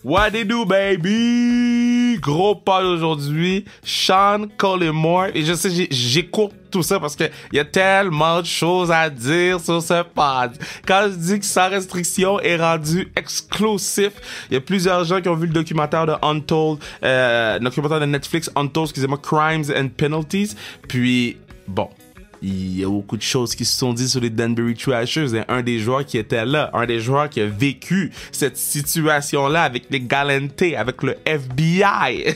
What they do, baby? Gros pod aujourd'hui. Sean Cullimore. Et je sais, j'écoute tout ça parce que y a tellement de choses à dire sur ce pod. Quand je dis que Sans Restriction est rendu exclusif, il y a plusieurs gens qui ont vu le documentaire de Untold, le documentaire de Netflix Untold, excusez-moi, Crimes and Penalties. Puis, bon, il y a beaucoup de choses qui se sont dites sur les Danbury Trashers et un des joueurs qui était là, un des joueurs qui a vécu cette situation-là avec les Galante, avec le FBI,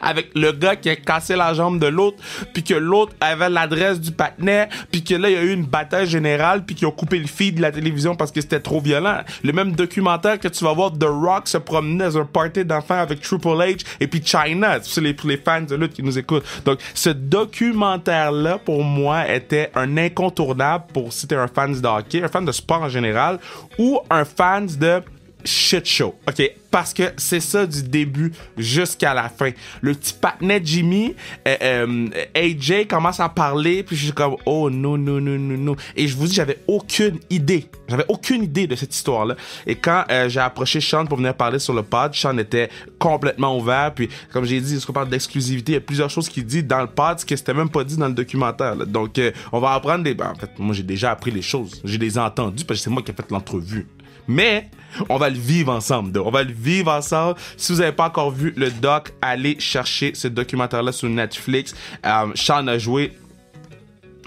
avec le gars qui a cassé la jambe de l'autre, puis que l'autre avait l'adresse du patinet, puis que là, il y a eu une bataille générale, puis qu'ils ont coupé le feed de la télévision parce que c'était trop violent. Le même documentaire que tu vas voir The Rock se promener dans un party d'enfants avec Triple H et puis Chyna, c'est pour les fans de lutte qui nous écoutent. Donc, ce documentaire-là, pour moi, était un incontournable pour si t'es un fan de hockey, un fan de sport en général, ou un fan de shit show, ok? Parce que c'est ça du début jusqu'à la fin. Le petit patinet Jimmy, AJ commence à parler, puis je suis comme, oh non, non, non, non, non. Et je vous dis, j'avais aucune idée de cette histoire-là. Et quand j'ai approché Sean pour venir parler sur le pod, Sean était complètement ouvert, puis comme j'ai dit, on parle d'exclusivité, il y a plusieurs choses qu'il dit dans le pod, ce que c'était même pas dit dans le documentaire, là. Donc, on va apprendre en fait, moi, j'ai déjà appris les choses. J'ai les entendues, parce que c'est moi qui ai fait l'entrevue. Mais on va le vivre ensemble. On va le vivre ensemble. Si vous n'avez pas encore vu le doc, allez chercher ce documentaire-là sur Netflix. Sean a joué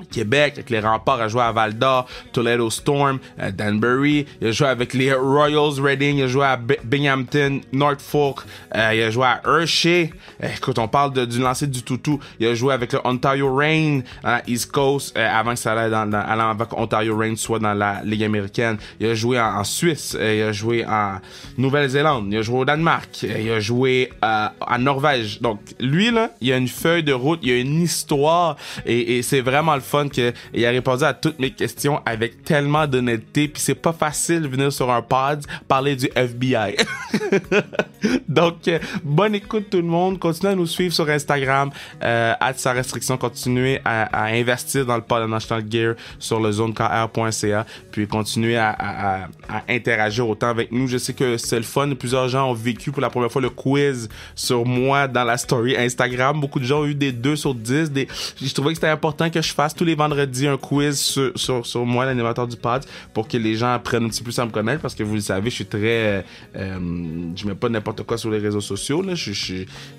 Québec, avec les Remparts, a joué à Val-d'Or, Toledo Storm, Danbury, il a joué avec les Royals Reading, il a joué à Binghamton, Norfolk, il a joué à Hershey, écoute, on parle du lancer du toutou, il a joué avec le Ontario Reign à East Coast, avant que ça allait avant que Ontario Reign soit dans la Ligue américaine, il a joué en Suisse, il a joué en Nouvelle-Zélande, il a joué au Danemark, il a joué en Norvège. Donc, lui, là, il a une feuille de route, il a une histoire, et c'est vraiment le fun qu'il a répondu à toutes mes questions avec tellement d'honnêteté, puis c'est pas facile de venir sur un pod parler du FBI. Donc, bonne écoute tout le monde, continuez à nous suivre sur Instagram, @sans restriction, continuez à investir dans le pod de National Gear sur le zonekr.ca, puis continuez à interagir autant avec nous. Je sais que c'est le fun, plusieurs gens ont vécu pour la première fois le quiz sur moi dans la story Instagram, beaucoup de gens ont eu des 2 sur 10, je trouvais que c'était important que je fasse tous les vendredis un quiz sur moi, l'animateur du pod, pour que les gens apprennent un petit peu plus à me connaître, parce que vous le savez, je suis très je mets pas n'importe quoi sur les réseaux sociaux, là.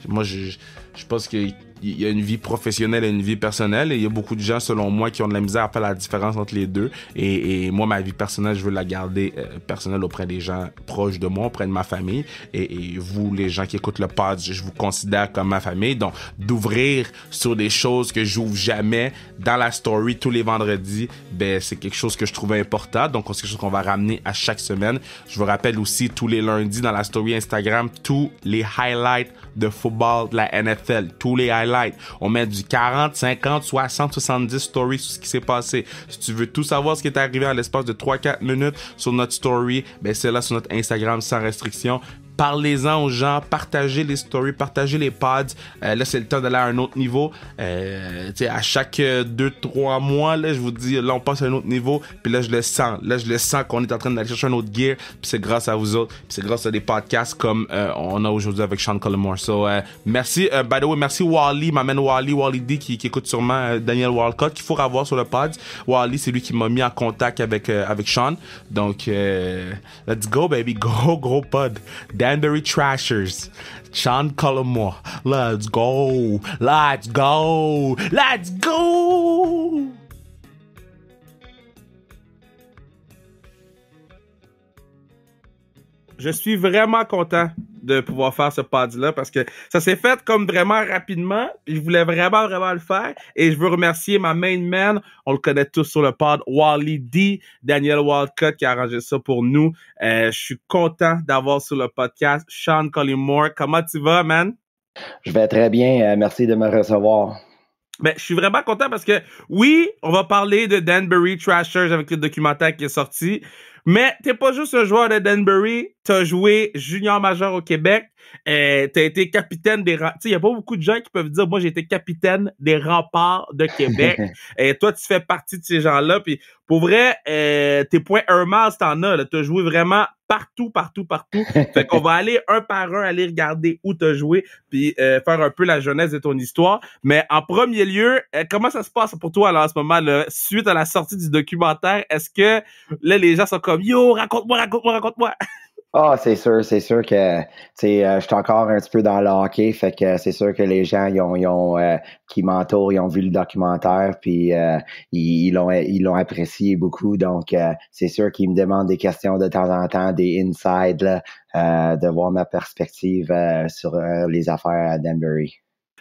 Moi je pense qu'il y a une vie professionnelle et une vie personnelle, et il y a beaucoup de gens, selon moi, qui ont de la misère à faire la différence entre les deux, et moi, ma vie personnelle, je veux la garder personnelle auprès des gens proches de moi, auprès de ma famille, et vous, les gens qui écoutent le pod, je vous considère comme ma famille, donc d'ouvrir sur des choses que j'ouvre jamais dans la story tous les vendredis, ben c'est quelque chose que je trouvais important, donc c'est quelque chose qu'on va ramener à chaque semaine. Je vous rappelle aussi, tous les lundis dans la story Instagram, tous les highlights de football de la NFL, tous les highlights. On met du 40, 50, 60, 70 stories sur ce qui s'est passé. Si tu veux tout savoir ce qui est arrivé en l'espace de 3-4 minutes sur notre story, ben c'est là sur notre Instagram Sans Restriction. Parlez-en aux gens, partagez les stories, partagez les pods. Là, c'est le temps d'aller à un autre niveau. À chaque 2-3 mois, là, je vous dis, là, on passe à un autre niveau. Puis là, je le sens. Là, je le sens qu'on est en train d'aller chercher un autre gear. Puis c'est grâce à vous autres. Puis c'est grâce à des podcasts comme on a aujourd'hui avec Sean Cullimore. So, merci. By the way, merci Wally, ma man Wally D, qui écoute sûrement Daniel Walcott, qu'il faut avoir sur le pod. Wally, c'est lui qui m'a mis en contact avec Sean. Donc, let's go, baby. Gros pod. Danbury Trashers, Sean Cullimore. Let's go. Let's go. Let's go. Je suis vraiment content de pouvoir faire ce pod-là, parce que ça s'est fait comme vraiment rapidement, puis je voulais vraiment le faire, et je veux remercier ma main man, on le connaît tous sur le pod, Wally D, Daniel Walcott, qui a arrangé ça pour nous. Je suis content d'avoir sur le podcast Sean Cullimore. Comment tu vas, man? Je vais très bien, merci de me recevoir. Ben, je suis vraiment content parce que, oui, on va parler de Danbury Trashers avec le documentaire qui est sorti, Mais t'es pas juste un joueur de Danbury, t'as joué junior majeur au Québec, t'as été capitaine des remparts. Tu sais, y a pas beaucoup de gens qui peuvent dire, moi, j'ai été capitaine des remparts de Québec. Et toi, tu fais partie de ces gens-là. Puis pour vrai, tes points Hermas, t'en as, là. T'as joué vraiment partout. Fait qu'on va aller un par un, aller regarder où t'as joué, puis faire un peu la jeunesse de ton histoire. Mais en premier lieu, comment ça se passe pour toi, là, en ce moment, là, suite à la sortie du documentaire? Est-ce que, là, les gens sont comme, yo, raconte-moi. Ah, c'est sûr que, tu sais, je suis encore un petit peu dans le hockey, fait que c'est sûr que les gens, qui m'entourent, ils ont vu le documentaire, puis ils l'ont apprécié beaucoup, donc c'est sûr qu'ils me demandent des questions de temps en temps, des insides, là, de voir ma perspective sur les affaires à Danbury.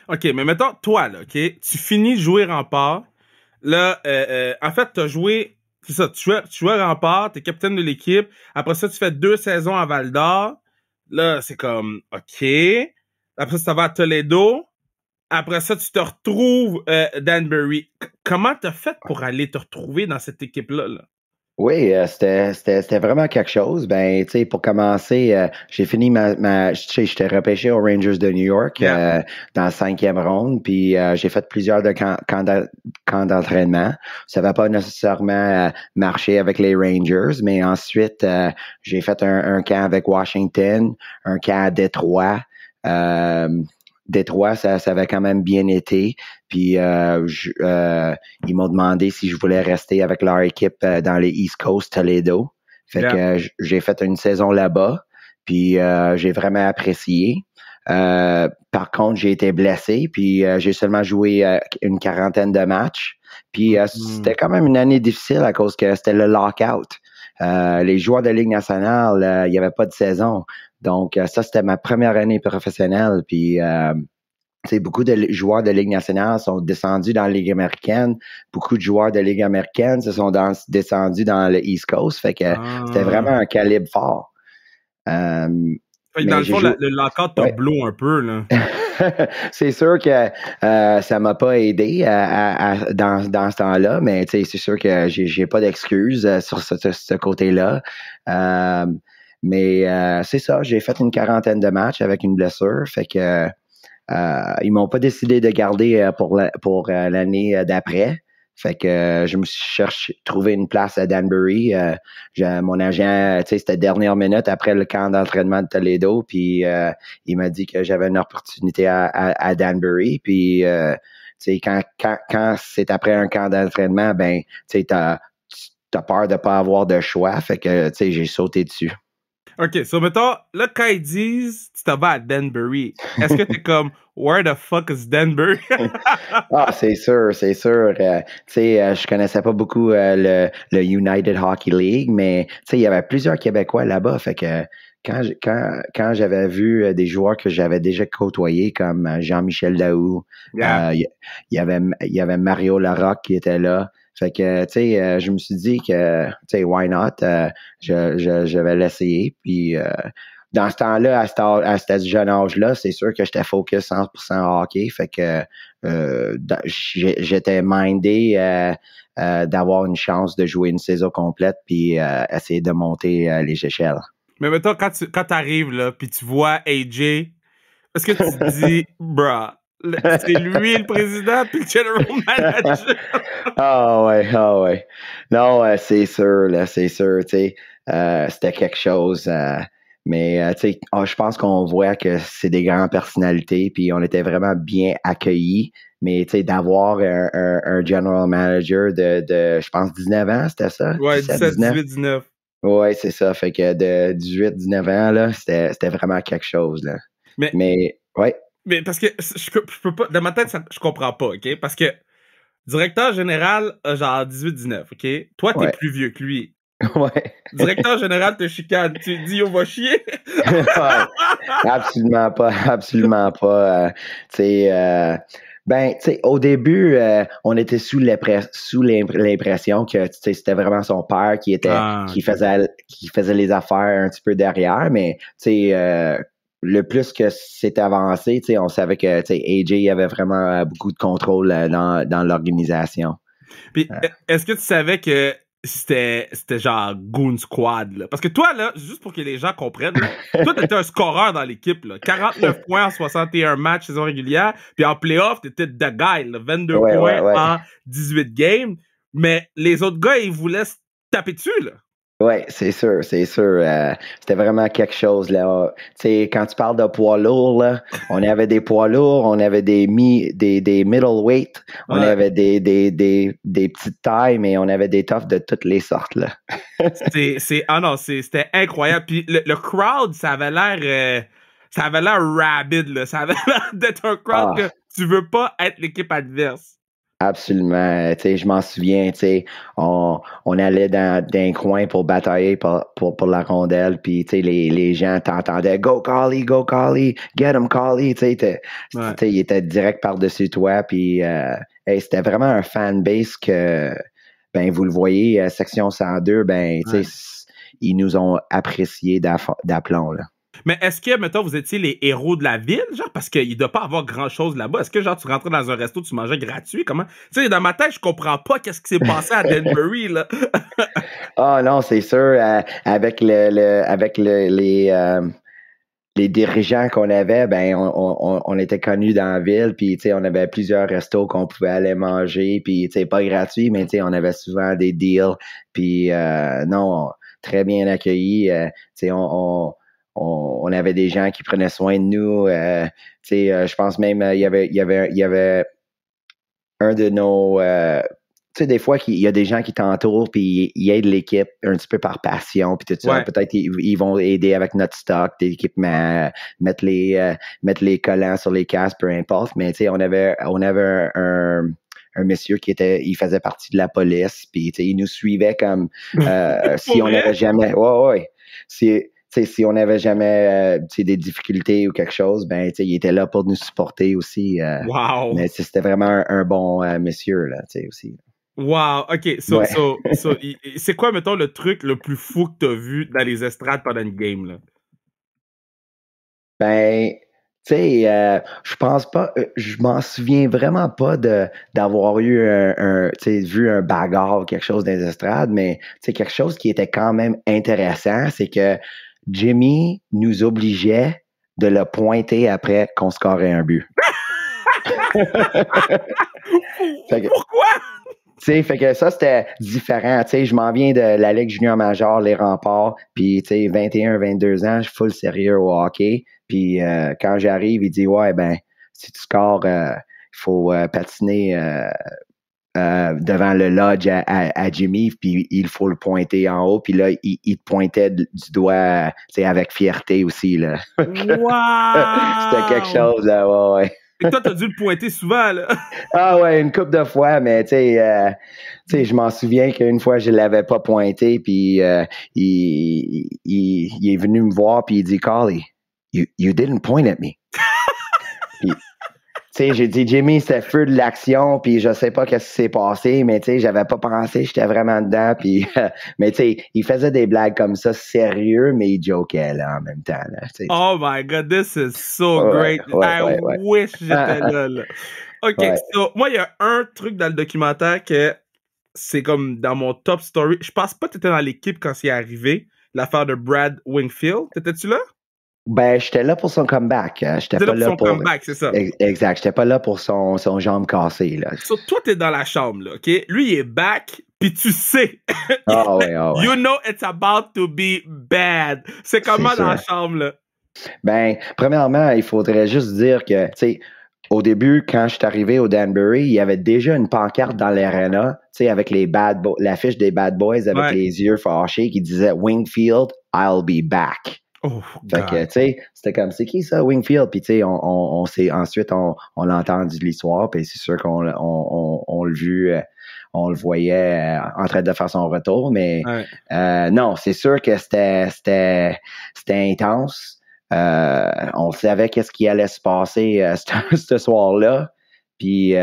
OK, mais mettons, toi, là, OK, tu finis de jouer rempart, là, en fait, t'as joué. C'est ça, tu jouais rempart, t'es capitaine de l'équipe. Après ça, tu fais 2 saisons à Val d'Or. Là, c'est comme, OK. Après ça, tu vas à Toledo. Après ça, tu te retrouves Danbury. Comment t'as fait pour aller te retrouver dans cette équipe-là, là? Oui, c'était vraiment quelque chose. Ben, tu sais, pour commencer, j'ai fini tu sais, j'étais repêché aux Rangers de New York Yeah. dans la 5e ronde, puis j'ai fait plusieurs camps d'entraînement. Ça va pas nécessairement marcher avec les Rangers, mais ensuite, j'ai fait un camp avec Washington, un camp à Détroit. Détroit, ça avait quand même bien été. Puis ils m'ont demandé si je voulais rester avec leur équipe dans les East Coast Toledo. Fait que j'ai fait une saison là-bas. Puis j'ai vraiment apprécié. Par contre, j'ai été blessé. Puis j'ai seulement joué une quarantaine de matchs. Puis c'était quand même une année difficile à cause que c'était le lockout. Les joueurs de Ligue nationale, il n'y avait pas de saison. Donc, ça, c'était ma première année professionnelle. Puis, beaucoup de joueurs de Ligue nationale sont descendus dans la Ligue américaine. Beaucoup de joueurs de Ligue américaine se sont descendus dans le East Coast. Fait que c'était vraiment un calibre fort. Fait que dans le fond, le lockout t'a blow un peu, là. C'est sûr que ça m'a pas aidé dans ce temps-là, mais c'est sûr que j'ai pas d'excuses sur ce côté-là. Mais c'est ça, j'ai fait une quarantaine de matchs avec une blessure, fait que ils m'ont pas décidé de garder pour l'année d'après. Fait que je me suis trouvé une place à Danbury. Mon agent, c'était dernière minute après le camp d'entraînement de Toledo, puis il m'a dit que j'avais une opportunité à Danbury. Puis quand c'est après un camp d'entraînement, ben t'as peur de pas avoir de choix. Fait que j'ai sauté dessus. OK, so mettons, là, quand ils disent tu t'en vas à Danbury, est-ce que t'es comme where the fuck is Danbury? Ah, c'est sûr. Je connaissais pas beaucoup le United Hockey League, mais il y avait plusieurs Québécois là-bas. Fait que quand j'avais vu des joueurs que j'avais déjà côtoyés, comme Jean-Michel Daou, il y avait Mario Larocque qui était là. Fait que, je me suis dit que, why not? Je vais l'essayer. Puis, dans ce temps-là, à ce jeune âge-là, c'est sûr que j'étais focus 100% hockey. Fait que j'étais mindé d'avoir une chance de jouer une saison complète puis essayer de monter les échelles. Mais mettons, quand t'arrives, là, puis tu vois AJ, est-ce que tu te dis, bruh, c'est lui le président puis le general manager? Ah ouais. Non, c'est sûr, c'était quelque chose. Mais je pense qu'on voit que c'est des grandes personnalités, puis on était vraiment bien accueillis. Mais d'avoir un general manager de je pense 19 ans, c'était ça? Ouais, 17, 18, 19. Ouais, c'est ça. Fait que de 18, 19 ans, là, c'était vraiment quelque chose, là. Mais ouais. Mais parce que je peux pas, dans ma tête, je comprends pas, OK? Parce que directeur général a genre 18, 19, OK? Toi, t'es plus vieux que lui. Ouais. Directeur général te chicane. Tu dis, on va chier? Absolument pas. Au début, on était sous l'impression que c'était vraiment son père qui faisait les affaires un petit peu derrière, mais le plus que c'est avancé, on savait que AJ avait vraiment beaucoup de contrôle dans l'organisation. Puis, est-ce que tu savais que c'était genre Goon Squad, là. Parce que toi, là, juste pour que les gens comprennent, là, toi, t'étais un scoreur dans l'équipe, là. 49 points en 61 matchs saison régulière, puis en playoff, t'étais the guy, là. 22 points en 18 games. Mais les autres gars, ils voulaient se taper dessus, là. Oui, c'est sûr, c'est sûr. C'était vraiment quelque chose, là. Tu sais, quand tu parles de poids lourds, là, on avait des poids lourds, on avait des middleweight, on avait des petites tailles, mais on avait des toughs de toutes les sortes, là. C'était incroyable. Puis le crowd, ça avait l'air rabid, là. Ça avait l'air d'être un crowd que tu veux pas être l'équipe adverse. Absolument. Tu sais, je m'en souviens, tu sais, on allait dans un coin pour batailler pour la rondelle, puis tu sais, les gens t'entendaient « Go Collie, get him Collie », tu sais, il était direct par-dessus toi, puis c'était vraiment un fanbase que, ben, vous le voyez, section 102, ben, tu sais, ils nous ont appréciés d'aplomb, là. Mais est-ce que, mettons, vous étiez les héros de la ville, genre, parce qu'il ne doit pas avoir grand-chose là-bas? Est-ce que, genre, tu rentrais dans un resto, tu mangeais gratuit? Comment? Tu sais, dans ma tête, je comprends pas qu'est-ce qui s'est passé à Danbury, là. Ah non, c'est sûr, avec les dirigeants qu'on avait, ben, on était connus dans la ville, puis, tu sais, on avait plusieurs restos qu'on pouvait aller manger, puis, tu sais, pas gratuit, mais, tu sais, on avait souvent des deals, puis, non, très bien accueillis, tu sais, on avait des gens qui prenaient soin de nous. Tu sais, je pense même il y avait un de nos tu sais, des fois, il y a des gens qui t'entourent puis ils aident l'équipe un petit peu par passion puis tout ça. Peut-être ils vont aider avec notre stock, d'équipement, mettre les collants sur les casques, peu importe. Mais tu sais, on avait un monsieur il faisait partie de la police puis tu sais, il nous suivait comme si on n'avait jamais. Si on n'avait jamais des difficultés ou quelque chose, ben il était là pour nous supporter aussi. Wow! Mais c'était vraiment un bon monsieur là, aussi. Wow! OK. C'est quoi, mettons, le truc le plus fou que t'as vu dans les estrades pendant une game, là? Ben, tu sais, je pense pas, je m'en souviens vraiment pas d'avoir eu vu un bagarre ou quelque chose dans les estrades, mais quelque chose qui était quand même intéressant, c'est que Jimmy nous obligeait de le pointer après qu'on scorait un but. Pourquoi? Fait que ça, c'était différent. Je m'en viens de la Ligue junior majeure, les remparts, puis 21, 22 ans, je suis full sérieux au hockey. Puis quand j'arrive, il dit « Ouais, ben, si tu scores, il faut patiner devant le lodge à Jimmy, puis il faut le pointer en haut. » Puis là, il te pointait du doigt avec fierté aussi. Là. Wow! C'était quelque chose, là, ouais. Et toi, t'as dû le pointer souvent, là. Ah ouais, une couple de fois, mais tu sais, je m'en souviens qu'une fois, je l'avais pas pointé, puis il est venu me voir, puis il dit « Collie, you didn't point at me. » Puis, tu sais, j'ai dit « Jimmy, c'était feu de l'action, puis je sais pas qu'est-ce qui s'est passé, mais tu sais, j'avais pas pensé, j'étais vraiment dedans, puis mais tu sais, il faisait des blagues comme ça, sérieux, mais il jokait, là, en même temps, là, t'sais. Oh my God, this is so great. I wish j'étais là. OK, so, moi, il y a un truc dans le documentaire que c'est comme dans mon top story. Je pense pas que t'étais dans l'équipe quand c'est arrivé, l'affaire de Brad Wingfield. T'étais-tu là? Ben, j'étais là pour son comeback. J'étais pas là pour son comeback, c'est ça. Exact. J'étais pas là pour son jambe cassée, là. So, toi, t'es dans la chambre, là, OK? Lui, il est back, puis tu sais. Ah ouais. You know it's about to be bad. C'est comment dans la chambre, là? Ben, premièrement, il faudrait juste dire que, tu sais, au début, quand je suis arrivé au Danbury, il y avait déjà une pancarte dans l'arena, tu sais, avec l'affiche des Bad Boys avec les yeux fâchés qui disait « Wingfield, I'll be back ». Oh, fait que, tu sais, c'était comme, c'est qui ça, Wingfield? Puis, tu sais, ensuite, on l'a entendu l'histoire, puis c'est sûr qu'on l'a vu, on le voyait en train de faire son retour, mais non, c'est sûr que c'était intense. On savait qu'est-ce qui allait se passer ce soir-là, puis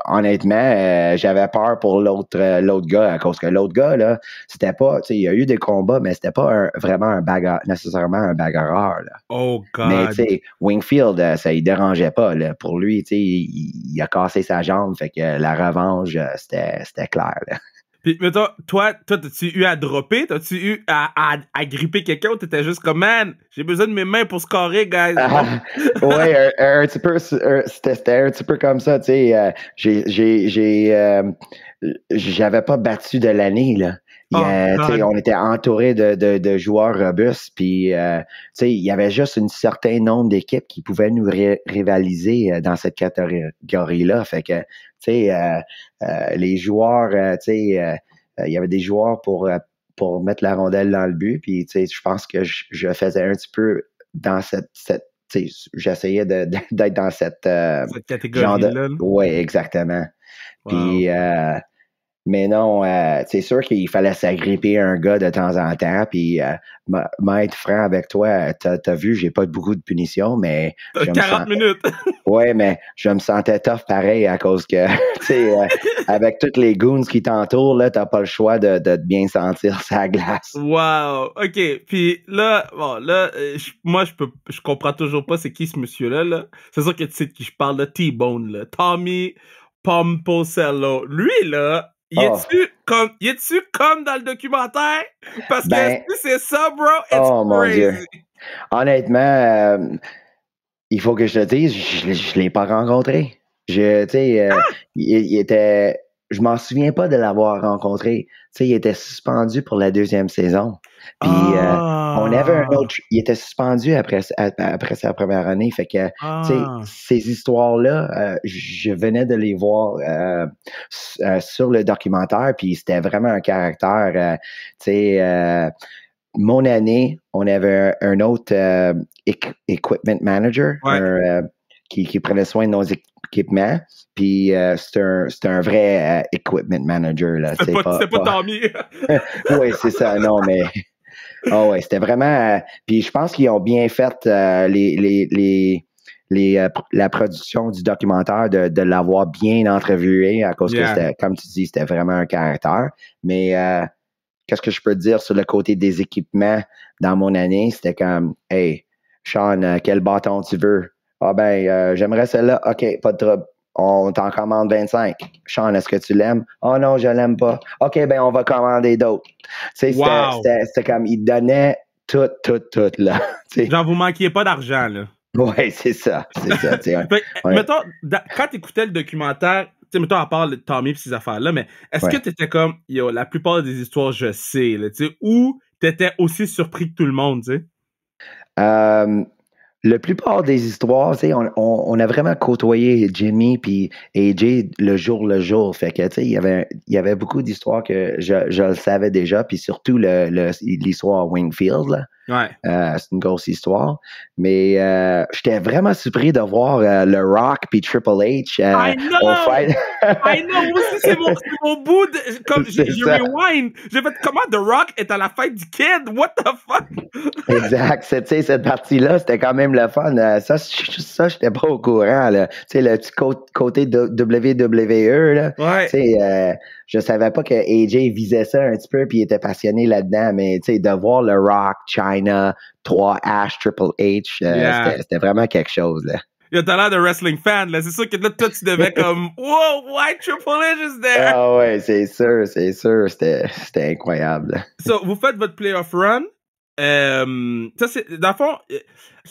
honnêtement, j'avais peur pour l'autre gars, à cause que l'autre gars, là, c'était pas, tu sais, il y a eu des combats, mais c'était pas vraiment nécessairement un bagarreur, là. Oh, God! Mais, tu sais, Wingfield, ça il dérangeait pas, là. Pour lui, tu sais, il a cassé sa jambe, fait que la revanche, c'était clair, là. Puis, mettons, toi, t'as-tu eu à dropper? T'as-tu eu à gripper quelqu'un ou t'étais juste comme, man, j'ai besoin de mes mains pour scorer, guys? Ouais, un petit peu, c'était un petit peu comme ça, tu sais. J'avais pas battu de l'année, là. On était entouré de joueurs robustes, puis il y avait juste un certain nombre d'équipes qui pouvaient nous rivaliser dans cette catégorie-là. Fait que, les joueurs, il y avait des joueurs pour mettre la rondelle dans le but, puis je pense que je faisais un petit peu dans j'essayais d'être dans cette catégorie-là. Oui, exactement. Wow. Puis mais non, c'est sûr qu'il fallait s'agripper un gars de temps en temps, puis m'être franc avec toi, t'as vu, j'ai pas beaucoup de punitions, mais... 40 minutes! Ouais, mais je me sentais tough pareil à cause que, avec tous les goons qui t'entourent, là, t'as pas le choix de te bien sentir sa glace. Wow! OK, puis là, moi, je comprends toujours pas c'est qui ce monsieur-là, là. C'est sûr que tu sais de qui je parle, là, T-Bone, là. Tommy Pomposello. Lui, là... Y est-tu comme dans le documentaire? Parce que c'est ça, bro, it's crazy. Mon Dieu. Honnêtement, il faut que je te dise, je l'ai pas rencontré. Il était... Je m'en souviens pas de l'avoir rencontré. Il était suspendu pour la 2e saison. Puis on avait un autre... Il était suspendu après sa première année. Fait que, ces histoires-là, je venais de les voir sur le documentaire, puis c'était vraiment un caractère... mon année, on avait un autre equipment manager qui prenait soin de nos équipements. Puis c'est un vrai equipment manager. Là. C'est pas Tommy. Oui, c'est ça. Non, mais... Oh ouais, c'était vraiment... puis je pense qu'ils ont bien fait la production du documentaire de l'avoir bien entrevué à cause que c'était, comme tu dis, c'était vraiment un caractère. Mais qu'est-ce que je peux te dire sur le côté des équipements dans mon année? C'était comme, hey, Sean, quel bâton tu veux? Ah ben, j'aimerais celle-là. OK, pas de trouble. On t'en commande 25. Sean, est-ce que tu l'aimes? Oh non, je l'aime pas. OK, ben on va commander d'autres. C'était comme, il donnait tout, là. Genre, vous manquiez pas d'argent, là. Oui, c'est ça. Mettons, quand t'écoutais le documentaire, mettons, à part le Tommy et ces affaires-là, mais est-ce que t'étais comme, la plupart des histoires, je sais, là, ou t'étais aussi surpris que tout le monde, tu sais? La plupart des histoires, on a vraiment côtoyé Jimmy puis AJ le jour. Fait que, il y avait beaucoup d'histoires que je le savais déjà, puis surtout l'histoire Wingfield, là. Ouais. C'est une grosse histoire. Mais j'étais vraiment surpris de voir le Rock puis Triple H au fight. I know! Moi aussi, c'est mon bout de... Comme j'ai rewind. J'ai fait comment The Rock est à la fête du kid? What the fuck? Exact. Cette partie-là, c'était quand même le fun. Ça j'étais pas au courant. Là. Le petit côté WWE, là. Ouais. Je savais pas que AJ visait ça un petit peu puis il était passionné là-dedans, mais de voir le Rock, China, 3H, Triple H, c'était vraiment quelque chose. Là. T'as l'air de wrestling fan, là. C'est sûr que là, toi, tu devais comme, wow, why Triple H is there? Ah ouais, c'est sûr. C'était incroyable. So, vous faites votre playoff run. Ça, c'est, dans le fond,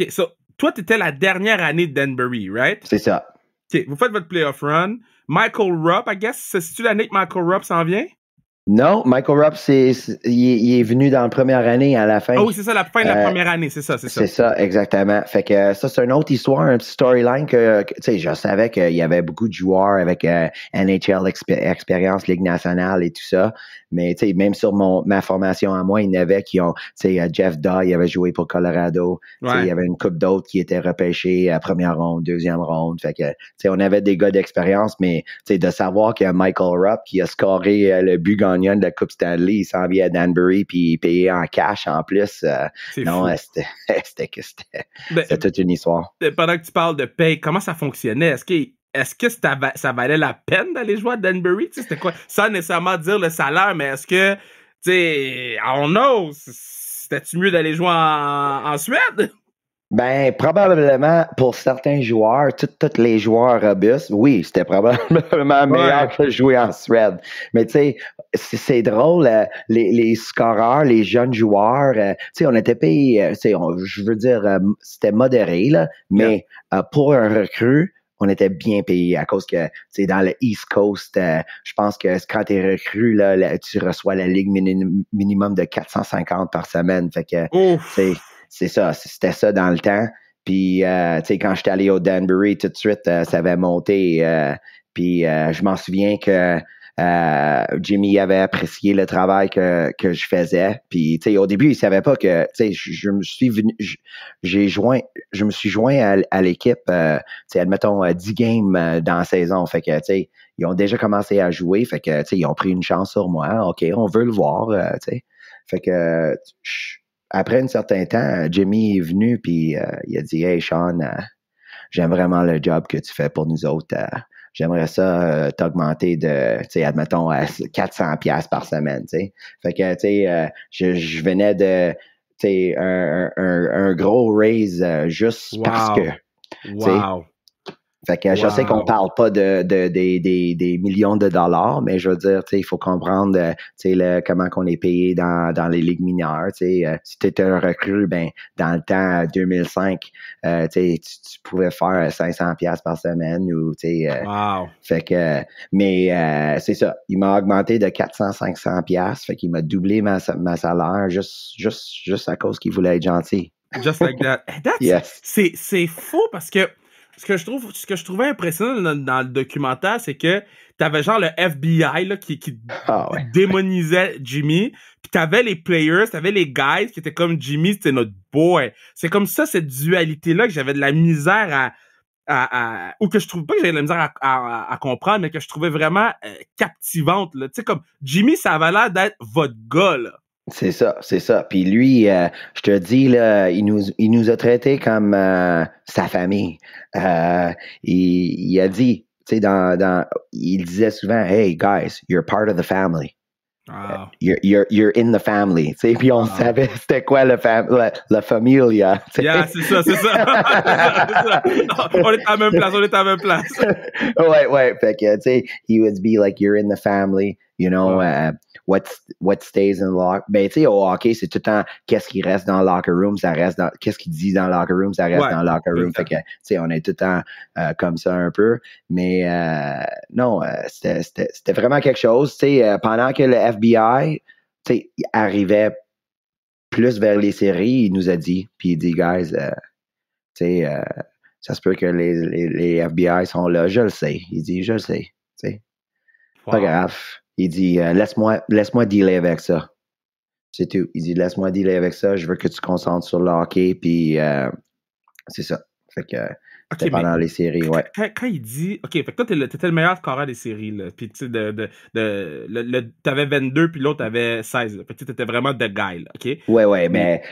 OK, so, toi, t'étais la dernière année de Danbury, right? C'est ça. OK, vous faites votre playoff run. Michael Rupp, I guess, c'est-tu l'année que Michael Rupp s'en vient? Non, Michael Rupp, il est venu dans la première année à la fin. Ah oui, c'est ça, la fin de la première année, c'est ça. C'est ça, exactement. Fait que ça, c'est une autre histoire, un petit storyline que tu sais, je savais qu'il y avait beaucoup de joueurs avec NHL expérience, Ligue nationale et tout ça. Mais tu sais, même sur ma formation à moi, il y en avait qui ont, tu sais, Jeff Dahl, il avait joué pour Colorado. Ouais. Il y avait une couple d'autres qui étaient repêchés à première ronde, deuxième ronde. Fait que, tu sais, on avait des gars d'expérience, mais tu sais, de savoir qu'il y a Michael Rupp qui a scoré le but gagnant de la Coupe Stanley, il s'en vient à Danbury puis payé en cash en plus. Non, c'était toute une histoire. Pendant que tu parles de paye, comment ça fonctionnait? Est-ce que ça valait la peine d'aller jouer à Danbury? C'était quoi? Sans nécessairement dire le salaire, mais est-ce que, tu sais, I don't know, c'était-tu mieux d'aller jouer en Suède? Ben, probablement, pour certains joueurs, tous les joueurs robustes, oui, c'était probablement meilleur que jouer en Shred. Mais tu sais, c'est drôle, les scoreurs, les jeunes joueurs, tu sais, on était payé, je veux dire, c'était modéré, là, mais pour un recrue, on était bien payé à cause que, tu sais, dans le East Coast, je pense que quand t'es recrue, là, tu reçois la ligue minimum de 450 par semaine. Fait que, c'est ça, c'était ça dans le temps. Puis, tu sais, quand j'étais allé au Danbury, tout de suite, ça avait monté. Puis, je m'en souviens que Jimmy avait apprécié le travail que je faisais. Puis, tu sais, au début, il savait pas que, tu sais, je me suis joint à l'équipe, tu sais, admettons, 10 games dans la saison. Fait que, tu sais, ils ont déjà commencé à jouer. Fait que, tu sais, ils ont pris une chance sur moi. OK, on veut le voir, tu sais. Fait que, après un certain temps, Jimmy est venu puis il a dit « Hey Sean, j'aime vraiment le job que tu fais pour nous autres. J'aimerais ça t'augmenter de, tu sais, admettons, à 400$ par semaine, tu sais. » Fait que, tu sais, je venais de, tu sais, un gros raise juste parce que, wow. Fait que je sais qu'on parle pas des millions de dollars, mais je veux dire, tu sais, il faut comprendre, tu sais, comment qu'on est payé dans les ligues mineures. Tu sais, si tu étais un recrue, ben dans le temps 2005, tu sais, tu pouvais faire 500$ par semaine ou tu sais. Fait que, mais c'est ça, il m'a augmenté de 400-500$, fait qu'il m'a doublé ma salaire juste à cause qu'il voulait être gentil. Just like that. Yes. C'est fou parce que ce que je trouvais impressionnant dans le documentaire, c'est que t'avais genre le FBI là, qui démonisait Jimmy, puis t'avais les players, t'avais les guys qui étaient comme Jimmy, c'était notre boy. C'est comme ça, cette dualité-là, que j'avais de la misère ou que je trouve pas que j'avais de la misère à comprendre, mais que je trouvais vraiment captivante. Tu sais, comme Jimmy, ça avait l'air d'être votre gars, là. C'est ça. Puis lui, je te dis, là, il nous a traités comme sa famille. Il a dit, tu sais, il disait souvent, Hey, guys, you're part of the family. Wow. You're in the family. Tu sais, puis on savait c'était quoi la familia. Yeah, c'est ça. C'est ça. Non, on est à la même place. Ouais. Fait que, tu sais, he would be like, you're in the family, you know, what stays in the locker. Ben, tu sais, au hockey, c'est tout le temps, qu'est-ce qui reste dans le locker room, ça reste dans, qu'est-ce qu'il dit dans le locker room, ça reste dans le locker room. Fait que, tu sais, on est tout le temps comme ça un peu. Mais, non, c'était vraiment quelque chose. Tu sais, pendant que le FBI, tu sais, arrivait plus vers les séries, il nous a dit, puis il dit, guys, tu sais, ça se peut que les FBI sont là, je le sais. Il dit, je le sais, tu sais. Pas grave. Il dit, laisse-moi dealer avec ça. C'est tout. Il dit, laisse-moi dealer avec ça. Je veux que tu te concentres sur le hockey. Puis, c'est ça. Fait que c'était pendant les séries, ouais. Quand il dit, OK, fait que toi, t'étais le meilleur scoreur des séries, là. Puis, tu sais, t'avais 22, puis l'autre t'avais 16. Là. Fait que t'étais vraiment the guy, là, OK? Ouais, mais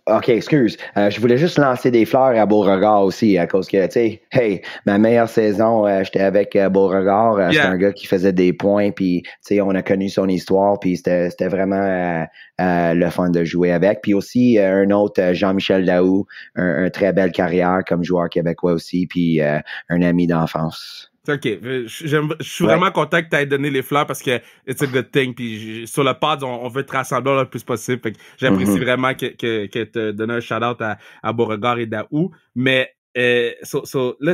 OK, excuse. Je voulais juste lancer des fleurs à Beauregard aussi, à cause que, tu sais, hey, ma meilleure saison, j'étais avec Beauregard. C'est un gars qui faisait des points, puis, tu sais, on a connu son histoire, puis c'était vraiment le fun de jouer avec. Puis aussi, un autre, Jean-Michel Daou, un très belle carrière comme joueur québécois aussi, puis un ami d'enfance. OK. Je suis vraiment content que tu aies donné les fleurs parce que it's a good thing. Puis sur le pod, on veut te rassembler le plus possible. Fait que j'apprécie vraiment que tu donnes un shout-out à Beauregard et Daou. Mais là,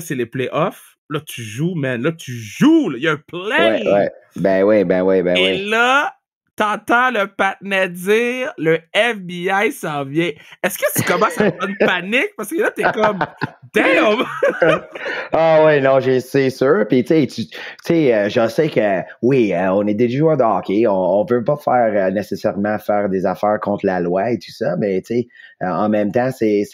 c'est les playoffs. Là, tu joues, man. Là, tu joues. Il y a un play. Ouais. Ben oui. Et là, t'entends le patinet dire le FBI s'en vient. Est-ce que tu commences à avoir une panique? Parce que là, t'es comme damn! Ah ouais, non, c'est sûr. Puis tu sais, je sais que oui, on est des joueurs de hockey. On veut pas faire nécessairement faire des affaires contre la loi et tout ça, mais tu sais, en même temps, c'est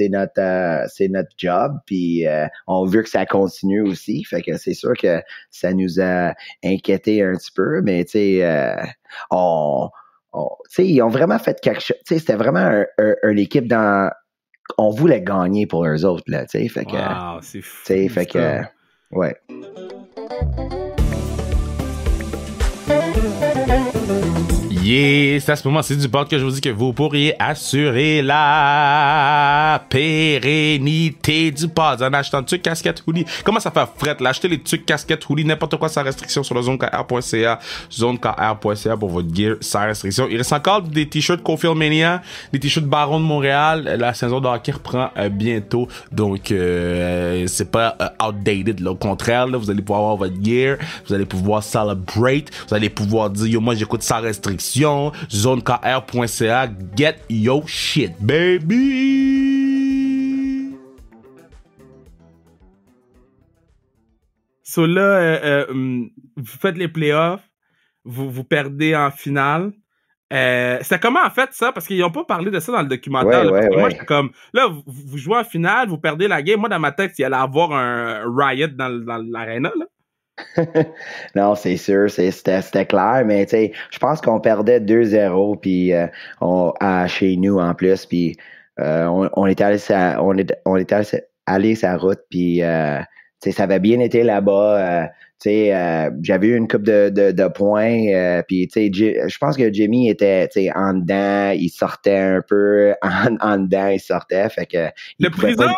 notre job. Puis on veut que ça continue aussi. Fait que c'est sûr que ça nous a inquiété un petit peu, mais tu sais. Ils ont vraiment fait quelque chose. C'était vraiment une équipe dans. On voulait gagner pour eux autres, là, tu sais. Fait que. Wow, c'est fou. Fait que. Ouais. Yeah, c'est à ce moment-ci du pod que je vous dis que vous pourriez assurer la pérennité du pod en achetant tucs, casquettes, hoodie. Comment ça fait fret là? Achetez les tucs, casquettes, hoodie, n'importe quoi sans restriction sur le zonekr.ca, zonekr.ca pour votre gear sans restriction. Il reste encore des t-shirts Cofield Mania, des t-shirts Baron de Montréal. La saison de hockey reprend bientôt, donc c'est pas outdated là. Au contraire, là, vous allez pouvoir avoir votre gear, vous allez pouvoir celebrate, vous allez pouvoir dire yo moi j'écoute sans restriction, zonekr.ca, get your shit baby. So là, vous faites les playoffs, vous perdez en finale. C'est comment en fait ça? Parce qu'ils n'ont pas parlé de ça dans le documentaire. Là, parce que moi, j'étais comme, là, vous jouez en finale, vous perdez la game. Moi, dans ma tête, il allait avoir un riot dans l'aréna, là. Non, c'est sûr, c'était clair, mais tu sais, je pense qu'on perdait 2-0 puis chez nous en plus, puis on était allé sa route, puis tu sais, ça avait bien été là-bas. Tu sais, j'avais eu une coupe de points, puis tu sais, je pense que Jimmy était, tu sais, en dedans, il sortait un peu, en dedans, il sortait, fait que le prison.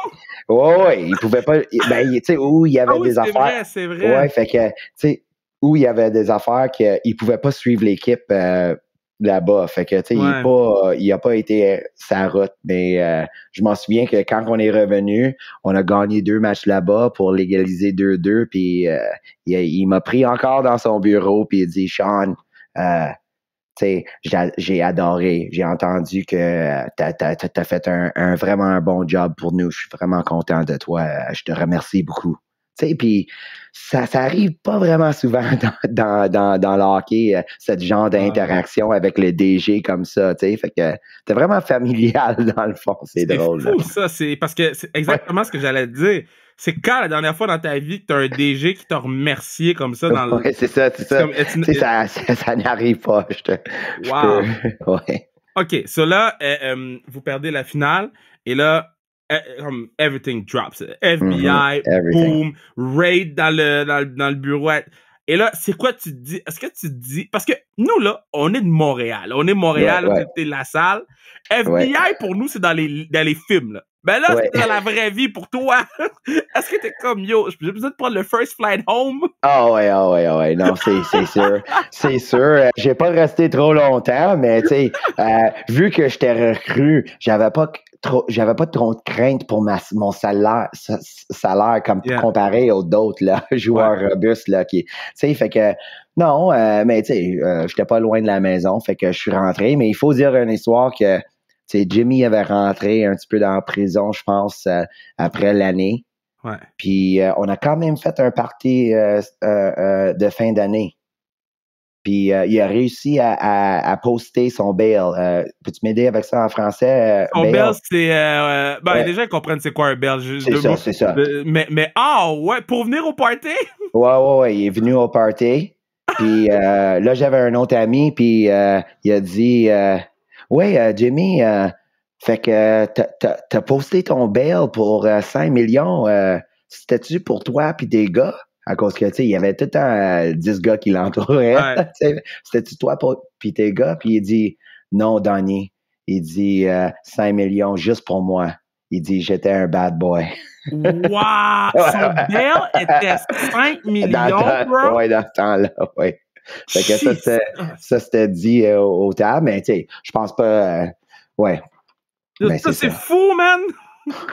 Ouais, il pouvait pas. Ben, tu sais, où il y avait des affaires. C'est vrai. Ouais, fait que, tu sais, où il y avait des affaires qu'il pouvait pas suivre l'équipe là-bas. Fait que, tu sais, il a pas été sa route. Mais je m'en souviens que quand on est revenu, on a gagné 2 matchs là-bas pour légaliser 2-2. Puis il m'a pris encore dans son bureau, puis il dit, Sean, t'sais, j'ai adoré. J'ai entendu que t'as fait un vraiment un bon job pour nous. Je suis vraiment content de toi. Je te remercie beaucoup. Puis ça arrive pas vraiment souvent dans le hockey, ce genre d'interaction avec le DG comme ça. Fait que c'est vraiment familial dans le fond. C'est drôle. C'est fou, ça. C'est parce que c'est exactement ce que j'allais te dire. C'est quand la dernière fois dans ta vie que t'as un DG qui t'a remercié comme ça dans le... Ouais, c'est ça. Ça n'arrive pas. Wow. Ouais. OK, so là, vous perdez la finale et là, everything drops. FBI, boom, raid dans le bureau. Et là, c'est quoi tu te dis? Est-ce que tu te dis... Parce que nous, là, on est de Montréal. On est Montréal, t'es la salle. FBI, pour nous, c'est dans les films, là. Ben là, c'est dans la vraie vie pour toi. Est-ce que t'es comme, yo, j'ai besoin de prendre le first flight home? Ah ouais. Non, c'est sûr. C'est sûr. J'ai pas resté trop longtemps, mais tu sais, vu que j'étais recru, j'avais pas trop de crainte pour mon salaire comme comparé aux d'autres là, joueurs robustes là qui, tu sais, fait que non, mais tu sais, j'étais pas loin de la maison, fait que je suis rentré, mais il faut dire une histoire que tu sais, Jimmy avait rentré un petit peu dans la prison, je pense, après l'année. Ouais. Puis on a quand même fait un party de fin d'année. Puis il a réussi à poster son bail. Peux-tu m'aider avec ça en français? Son bail, c'est... déjà, ils comprennent c'est quoi un bail. C'est ça. Mais pour venir au party? Ouais, il est venu au party. Puis là, j'avais un autre ami, puis il a dit... Jimmy, fait que t'as posté ton bail pour 5 millions. C'était-tu pour toi puis tes gars? À cause que, tu sais, il y avait tout le temps 10 gars qui l'entouraient. Ouais. C'était-tu toi puis tes gars? Puis il dit, non, Donnie. Il dit, 5 millions juste pour moi. Il dit, j'étais un bad boy. Wow! Son bail était 5 millions, bro? Oui, dans ce temps-là, oui. Fait que ça c'était dit au table, mais tu sais, je pense pas. Ouais. Mais ça, c'est fou, man!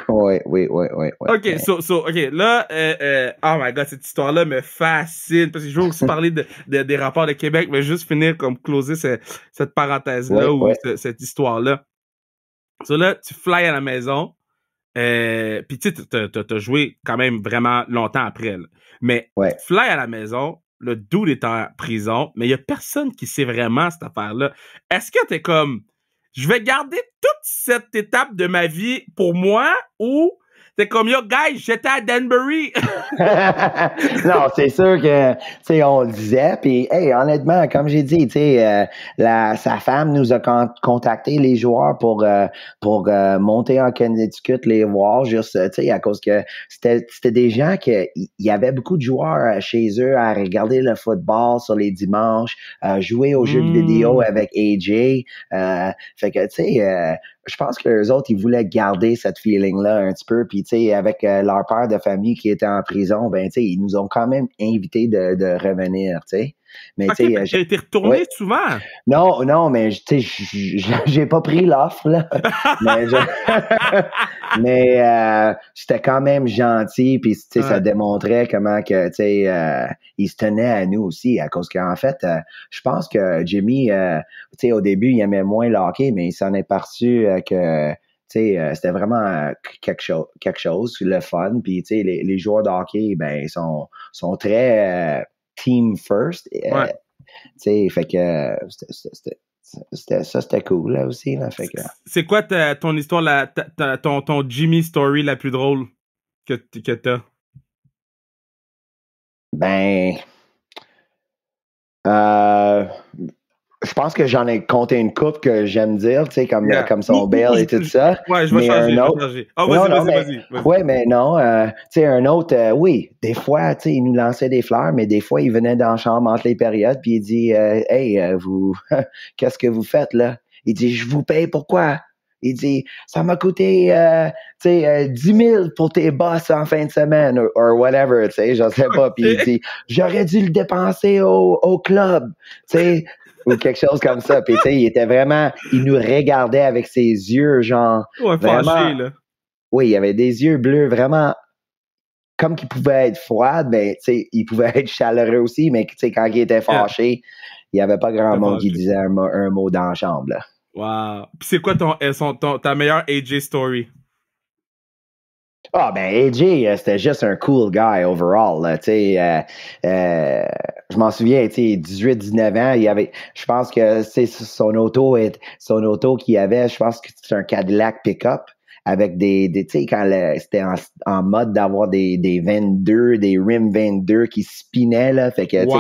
Oui. OK, OK, là, oh my God, cette histoire-là me fascine, parce que je veux aussi parler des rapports de Québec, mais juste finir comme closer cette parenthèse-là ou cette histoire-là. So là, tu fly à la maison, puis tu sais, t'as joué quand même vraiment longtemps après, là. Mais tu fly à la maison, le dude est en prison, mais il y a personne qui sait vraiment cette affaire-là. Est-ce que t'es comme, je vais garder toute cette étape de ma vie pour moi, ou T'es comme, yo, guys, j'étais à Danbury. Non, c'est sûr que, tu sais, on le disait, puis, hey, honnêtement, comme j'ai dit, tu sais, sa femme nous a contacté les joueurs pour monter en Connecticut, les voir, juste, tu sais, à cause que c'était des gens il y avait beaucoup de joueurs chez eux à regarder le football sur les dimanches, jouer aux jeux de vidéo avec AJ, fait que, tu sais, je pense que les autres, ils voulaient garder cette feeling-là un petit peu. Puis, tu sais, avec leur père de famille qui était en prison, ben, tu sais, ils nous ont quand même invités de revenir, tu sais. Mais, tu sais, j'ai été retourné souvent. Non, mais, tu sais, j'ai pas pris l'offre, là. mais c'était quand même gentil. Puis, tu sais, ça démontrait comment que, tu sais, il se tenait à nous aussi. À cause qu'en fait, je pense que Jimmy, tu sais, au début, il aimait moins le hockey, mais il s'en est perçu que c'était vraiment quelque chose, le fun. Puis, tu sais, les joueurs de hockey, ben, sont très team first. Tu sais, fait que c'était cool, là, aussi. Là, fait que... C'est quoi ton histoire, ton Jimmy story la plus drôle que t'as? Ben... je pense que j'en ai compté une couple que j'aime dire, tu sais, comme son Bale et tout ça. Ouais, je vais changer. Ah, vas-y. Ouais, mais non, tu sais, un autre, oui, des fois, tu sais, il nous lançait des fleurs, mais des fois, il venait dans la chambre entre les périodes, puis il dit, hey, vous, qu'est-ce que vous faites, là? Il dit, je vous paye pourquoi? Il dit, ça m'a coûté, tu sais, 10 000 pour tes boss en fin de semaine, or whatever, tu sais, je sais pas. Puis il dit, j'aurais dû le dépenser au club, tu sais, ou quelque chose comme ça. Puis, tu sais, il nous regardait avec ses yeux, genre, vraiment, fâché, là. Oui, il avait des yeux bleus, vraiment, comme qu'il pouvait être froid, ben, tu sais, il pouvait être chaleureux aussi, mais, tu sais, quand il était fâché, il y avait pas grand monde qui disait un mot dans la chambre, là. Wow. Puis c'est quoi ta meilleure AJ story? Ah, ben, AJ, c'était juste un cool guy overall, là, tu sais, je m'en souviens, tu sais, 18-19 ans, je pense que, c'est son auto qu'il avait, je pense que c'est un Cadillac pick-up avec des tu sais, quand c'était en mode d'avoir des 22, des rims 22 qui spinaient, là, fait que, tu sais,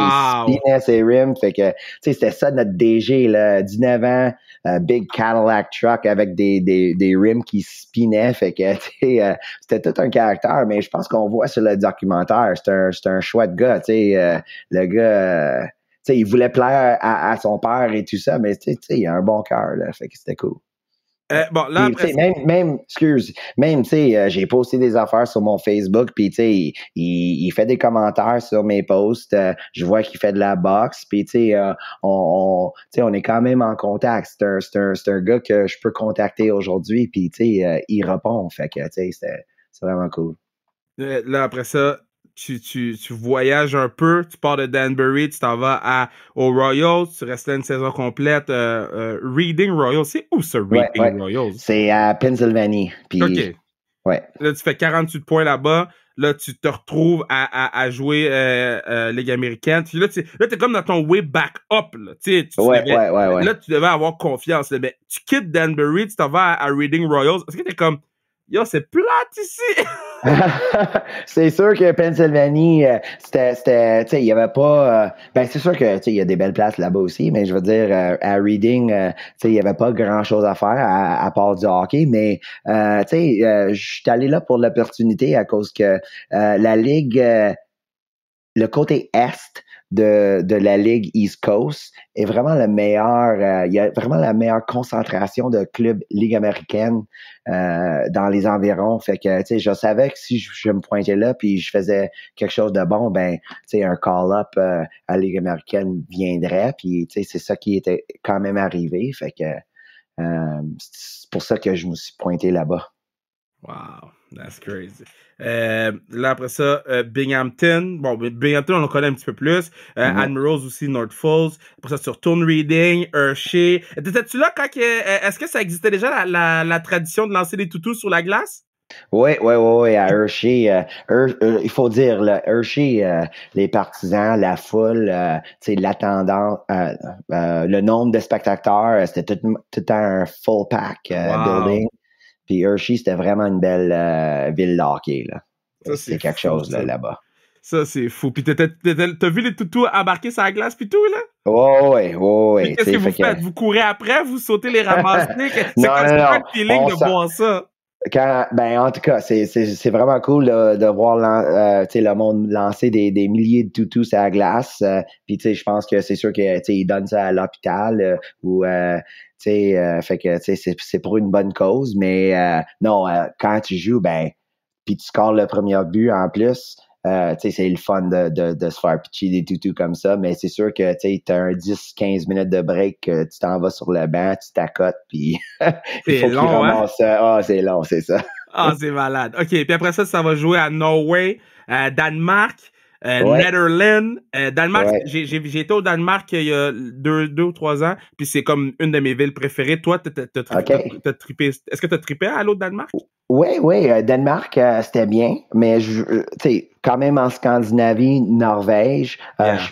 il spinait ses rims, fait que, tu sais, c'était ça notre DG, là, 19 ans, big Cadillac truck avec des rims qui spinaient, fait que, tu sais, c'était tout un caractère, mais je pense qu'on voit sur le documentaire, c'est un chouette gars, tu sais, le gars, tu sais, il voulait plaire à son père et tout ça, mais tu sais, il a un bon cœur, là, fait que c'était cool. Bon, là, après même, tu sais, j'ai posté des affaires sur mon Facebook, puis tu sais, il fait des commentaires sur mes posts, je vois qu'il fait de la boxe, puis tu sais, on est quand même en contact. C'est un gars que je peux contacter aujourd'hui, puis tu sais, il répond, fait que tu sais, c'est vraiment cool. Là, après ça, tu voyages un peu, tu pars de Danbury, tu t'en vas aux Royals, tu restes là une saison complète. Reading Royals, c'est où ce Reading Royals? C'est à Pennsylvanie. Puis, OK. Ouais. Là, tu fais 48 points là-bas. Là, tu te retrouves à jouer Ligue américaine. Puis là, t'es comme dans ton way back up. Là, ouais. Là, tu devais avoir confiance. Là, mais tu quittes Danbury, tu t'en vas à Reading Royals. Est-ce que t'es comme... Yo, c'est plate ici! C'est sûr que Pennsylvanie, c'était, tu sais, il y avait pas, ben c'est sûr que, tu sais, il y a des belles places là-bas aussi, mais je veux dire, à Reading, tu sais, il y avait pas grand-chose à faire à part du hockey, mais, tu sais, je suis allé là pour l'opportunité à cause que la Ligue, le côté Est de la Ligue East Coast est vraiment le meilleur, il y a vraiment la meilleure concentration de clubs Ligue américaine dans les environs. Fait que, tu sais, je savais que si je me pointais là puis je faisais quelque chose de bon, ben, tu sais, un call-up à Ligue américaine viendrait. Puis, tu sais, c'est ça qui était quand même arrivé. Fait que c'est pour ça que je me suis pointé là-bas. Wow, that's crazy. Là, après ça, Binghamton. Bon, Binghamton, on le connaît un petit peu plus. Admirals aussi, North Falls. Après ça, tu retournes Reading, Hershey. Étais-tu là quand est-ce que ça existait déjà la tradition de lancer des toutous sur la glace? Oui, à Hershey, il faut dire, là, Hershey, les partisans, la foule, l'attendant, le nombre de spectateurs, c'était tout un full pack building. Puis Hershey, c'était vraiment une belle ville de hockey, là. Ça, c'est quelque chose, là-bas. Ça, c'est fou. Puis t'as vu les toutous embarquer sur la glace pis tout, là? Ouais. Qu'est-ce que vous faites? Vous courez après? Vous sautez les ramasser? C'est quoi le feeling de voir ça? En tout cas, c'est vraiment cool de voir le monde lancer des milliers de toutous sur la glace. Puis je pense que c'est sûr que ils donnent ça à l'hôpital fait que c'est pour une bonne cause. Mais non, quand tu joues, puis tu scores le premier but en plus. C'est le fun de se faire pitcher des toutous comme ça, mais c'est sûr que tu as un 10-15 minutes de break, tu t'en vas sur le banc, tu t'accotes, puis il faut qu'il ramasse ça. Ah, c'est long, c'est ça. Ah, c'est malade. OK, puis après ça va jouer à Norway, Danemark, Netherlands. Danemark, j'ai été au Danemark il y a 2 ou 3 ans, puis c'est comme une de mes villes préférées. Toi, t'as trippé. Est-ce que t'as trippé à l'autre Danemark? Oui, Danemark, c'était bien, mais quand même en Scandinavie, Norvège,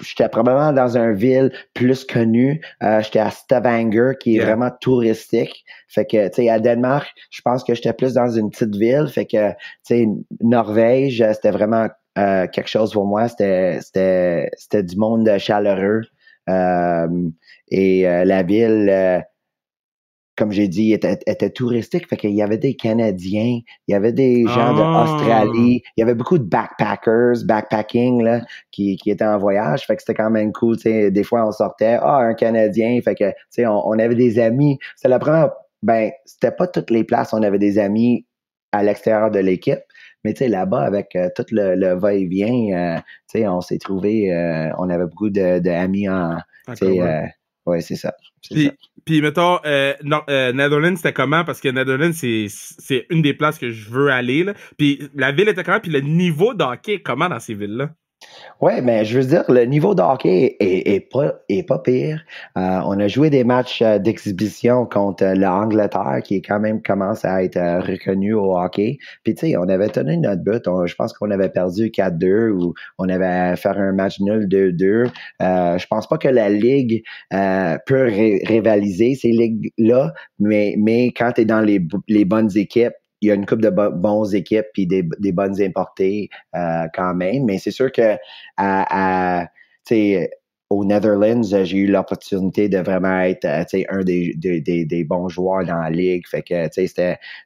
j'étais probablement dans une ville plus connue. J'étais à Stavanger, qui est vraiment touristique. Fait que, à Danemark, je pense que j'étais plus dans une petite ville. Fait que, Norvège, c'était vraiment quelque chose pour moi. C'était du monde chaleureux. Et la ville... comme j'ai dit, était touristique. Fait qu'il y avait des Canadiens, il y avait des gens d'Australie, il y avait beaucoup de backpacking, là, qui étaient en voyage. Fait que c'était quand même cool, des fois, on sortait, un Canadien. Fait que, on avait des amis. C'était la première, c'était pas toutes les places, on avait des amis à l'extérieur de l'équipe. Mais là-bas, avec tout le va-et-vient, on s'est trouvé, on avait beaucoup d'amis ouais, c'est ça. Puis mettons, Netherlands, c'était comment? Parce que Netherlands, c'est une des places que je veux aller, là. Puis la ville était comment? Puis le niveau de hockey est comment dans ces villes-là? Ouais, mais je veux dire, le niveau de hockey est pas pire. On a joué des matchs d'exhibition contre l'Angleterre, qui quand même commence à être reconnu au hockey. Puis on avait tenu notre but. Je pense qu'on avait perdu 4-2 ou on avait fait un match nul 2-2. Je pense pas que la ligue peut rivaliser ces ligues-là, mais quand t'es dans les bonnes équipes, il y a une couple de bonnes équipes puis des bonnes importées quand même. Mais c'est sûr que aux Netherlands, j'ai eu l'opportunité de vraiment être un des bons joueurs dans la ligue. Fait que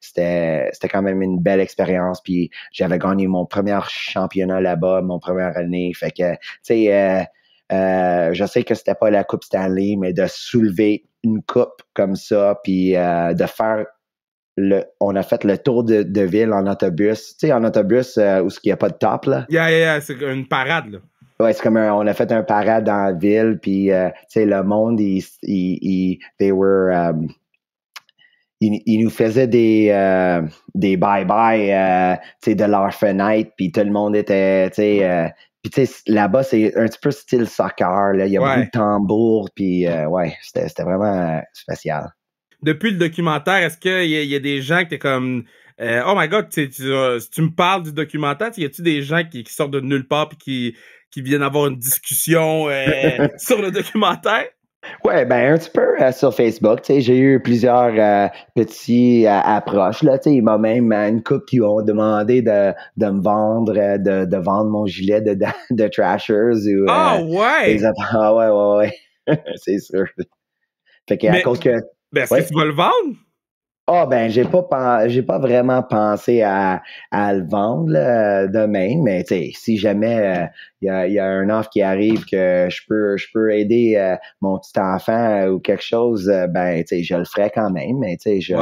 c'était quand même une belle expérience. Puis j'avais gagné mon premier championnat là-bas, mon première année. Fait que je sais que c'était pas la Coupe Stanley, mais de soulever une coupe comme ça, puis de faire on a fait le tour de ville en autobus. Tu sais, en autobus où il n'y a pas de top, là. Yeah, c'est une parade, là. Ouais, c'est comme on a fait un parade dans la ville, puis tu sais, le monde, ils nous faisaient des bye-bye, tu sais, de leur fenêtre, puis tout le monde était, tu sais... Puis tu sais, là-bas, c'est un petit peu style soccer, là. Il y a beaucoup de tambours, puis c'était vraiment spécial. Depuis le documentaire, est-ce qu'il y a des gens qui étaient comme oh my god, si tu me parles du documentaire, y a-tu des gens qui sortent de nulle part puis qui viennent avoir une discussion sur le documentaire? Ouais, un petit peu sur Facebook, tu sais, j'ai eu plusieurs petits approches, là, tu sais, il m'a même une couple qui ont demandé de me vendre, de vendre mon gilet de Trashers ou ouais! Ouais, c'est sûr. Fait que à cause que est-ce que tu vas le vendre? J'ai pas vraiment pensé à le vendre là, demain, mais tu sais, si jamais il y a un offre qui arrive que je peux aider mon petit enfant ou quelque chose, tu sais, je le ferai quand même, mais tu sais,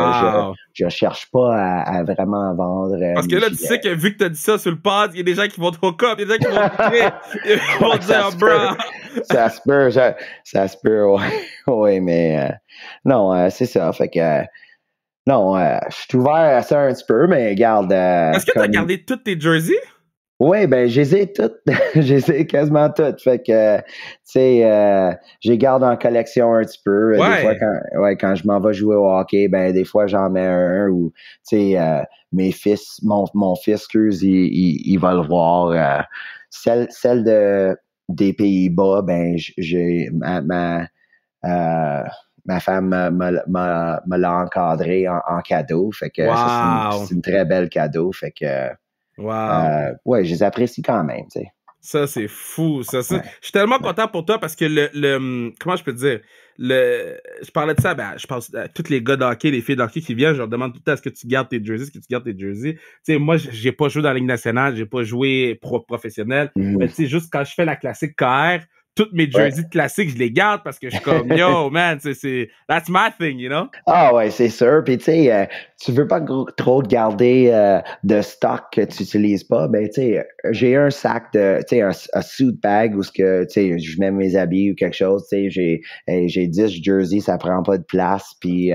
je cherche pas à vraiment vendre. Parce que là, tu sais que vu que t'as dit ça sur le pod, il y a des gens qui vont te hook up, il y a des gens qui vont te créer, ils vont te dire, bro. Ça se peut, ouais. Oui, mais non, c'est ça, fait que non, je suis ouvert à ça un petit peu, mais regarde... Est-ce que tu as gardé toutes tes jerseys? Oui, je les ai toutes. Je les ai quasiment toutes. Fait que, tu sais, je les garde en collection un petit peu. Ouais. Des fois, quand je m'en vais jouer au hockey, des fois, j'en mets un ou, tu sais, mes fils, mon fils, il va le voir. Celle des Pays-Bas, j'ai ma femme me l'a encadré en cadeau. Fait que ça, c'est une très belle cadeau. Fait que ouais, je les apprécie quand même, tu sais. Ça, c'est fou. Ça. Je suis tellement content pour toi parce que comment je peux te dire? Je parlais de ça, je pense à tous les gars d'hockey, les filles d'hockey qui viennent, je leur demande tout le temps est-ce que tu gardes tes jerseys, Tu sais, moi, j'ai pas joué dans la Ligue nationale, j'ai pas joué professionnel. Mais tu sais, juste quand je fais la classique KR, toutes mes jerseys de classique, je les garde parce que je suis comme, yo, man, that's my thing, you know? Ah ouais, c'est sûr. Puis tu sais, tu veux pas trop garder de stock que tu utilises pas. Ben tu sais, j'ai un sac de, tu sais, un suit bag où ce que, tu sais, je mets mes habits ou quelque chose. Tu sais, j'ai 10 jerseys, ça prend pas de place. Puis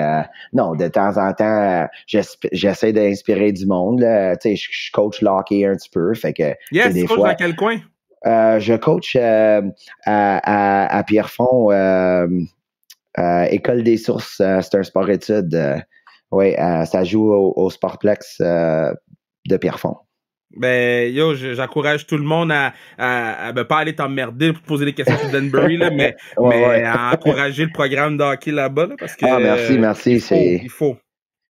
non, de temps en temps, j'essaie d'inspirer du monde. Tu sais, je coach le hockey un petit peu. Fait que tu coaches dans quel coin? Je coach à Pierrefonds, École des sources, c'est un sport-études. Oui, ça joue au Sportplex de Pierrefonds. Ben, yo, j'encourage tout le monde à pas aller t'emmerder pour poser des questions sur Danbury, là, mais à encourager le programme de hockey là-bas, là, parce que. Merci. Il faut.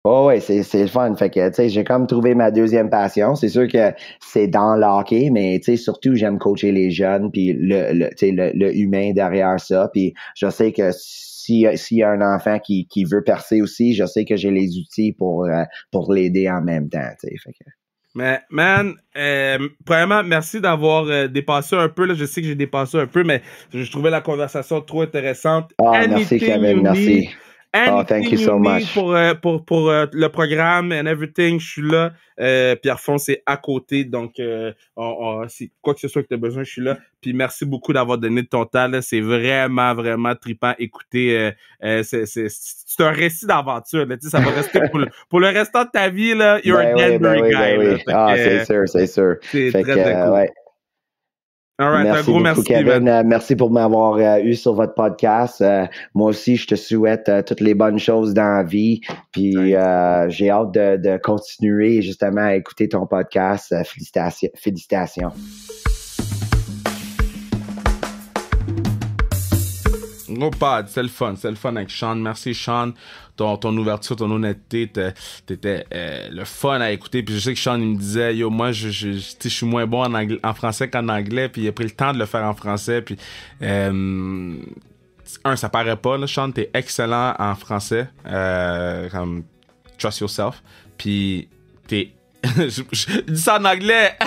Oh ouais, c'est le fun. Fait que, tu sais, j'ai comme trouvé ma deuxième passion. C'est sûr que c'est dans le hockey, mais tu sais, surtout, j'aime coacher les jeunes, puis le humain derrière ça. Puis je sais que s'il y a un enfant qui veut percer aussi, je sais que j'ai les outils pour l'aider en même temps, tu sais. Fait que. Mais, man, premièrement, merci d'avoir dépassé un peu. Là. Je sais que j'ai dépassé un peu, mais je trouvais la conversation trop intéressante. Merci, Kevin. Merci. Thank you so much. Pour le programme and everything, je suis là. Pierrefonds, c'est à côté. Donc, si quoi que ce soit que tu as besoin, je suis là. Puis merci beaucoup d'avoir donné de ton temps. Là. C'est vraiment, vraiment trippant. Écoutez, c'est un récit d'aventure. Là. Tu sais, ça va rester pour le restant de ta vie. Là, you're a Danbury guy. Là. C'est sûr. C'est très cool. Ouais. Right, merci beaucoup, merci, Kevin. Merci pour m'avoir eu sur votre podcast. Moi aussi, je te souhaite toutes les bonnes choses dans la vie. Puis j'ai hâte de continuer justement à écouter ton podcast. Félicitations. Gros pad, c'est le fun avec Sean. Merci Sean, ton ouverture, ton honnêteté, t'étais le fun à écouter. Puis je sais que Sean il me disait, yo moi je suis moins bon en français qu'en anglais, puis il a pris le temps de le faire en français. Puis ça paraît pas là, Sean, t'es excellent en français, comme trust yourself. Puis t'es je dis ça en anglais.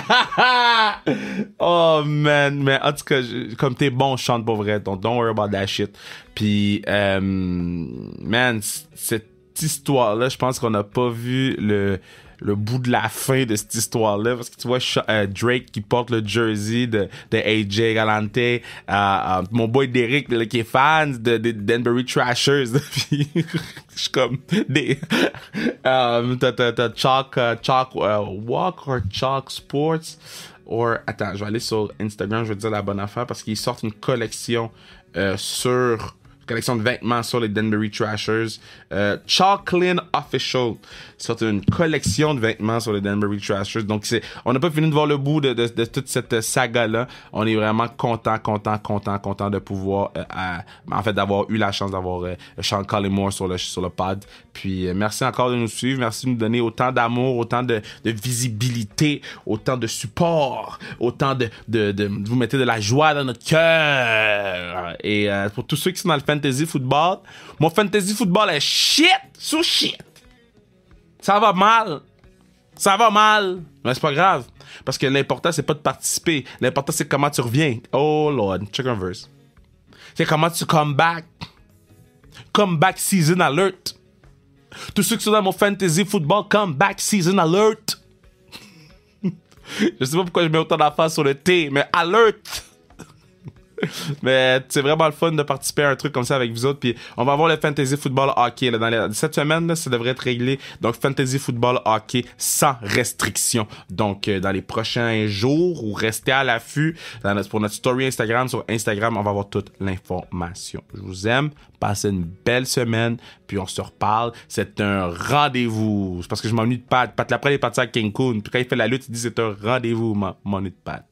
Oh man, mais en tout cas, comme t'es bon, chante pour vrai, don't worry about that shit. Puis man, cette histoire-là, je pense qu'on n'a pas vu le bout de la fin de cette histoire-là, parce que tu vois Drake qui porte le jersey de AJ Galante, mon boy Derek là, qui est fan de Danbury Trashers, puis je suis comme t'as Chalk Walk or Chalk Sports, attends, je vais aller sur Instagram, je vais te dire la bonne affaire, parce qu'ils sortent une collection collection de vêtements sur les Danbury Trashers. Chalklin Official. C'est une collection de vêtements sur les Danbury Trashers. Donc, on n'a pas fini de voir le bout de toute cette saga-là. On est vraiment content de pouvoir, en fait, d'avoir eu la chance d'avoir Sean Collymore sur le pod. Puis, merci encore de nous suivre. Merci de nous donner autant d'amour, autant de visibilité, autant de support, autant de vous mettez de la joie dans notre cœur. Et pour tous ceux qui sont dans le fantasy football, mon fantasy football est shit sous shit. Ça va mal, mais c'est pas grave, parce que l'important c'est pas de participer, l'important c'est comment tu reviens. Oh Lord, check un verse. C'est comment tu come back season alert. Tous ceux qui sont dans mon fantasy football, comeback season alert. Je sais pas pourquoi je mets autant d'affaires sur le T, mais alert. Mais c'est vraiment le fun de participer à un truc comme ça avec vous autres. Puis on va avoir le Fantasy Football Hockey là, cette semaine, là, ça devrait être réglé. Donc Fantasy Football Hockey sans restriction. Donc dans les prochains jours, ou restez à l'affût pour notre story Instagram. Sur Instagram, on va avoir toute l'information. Je vous aime. Passez une belle semaine. Puis on se reparle. C'est un rendez-vous. C'est parce que je m'ennuie de Pat. Pat Laprelle est parti à Cancun. Puis quand il fait la lutte, il dit c'est un rendez-vous, m'ennuie de Pat.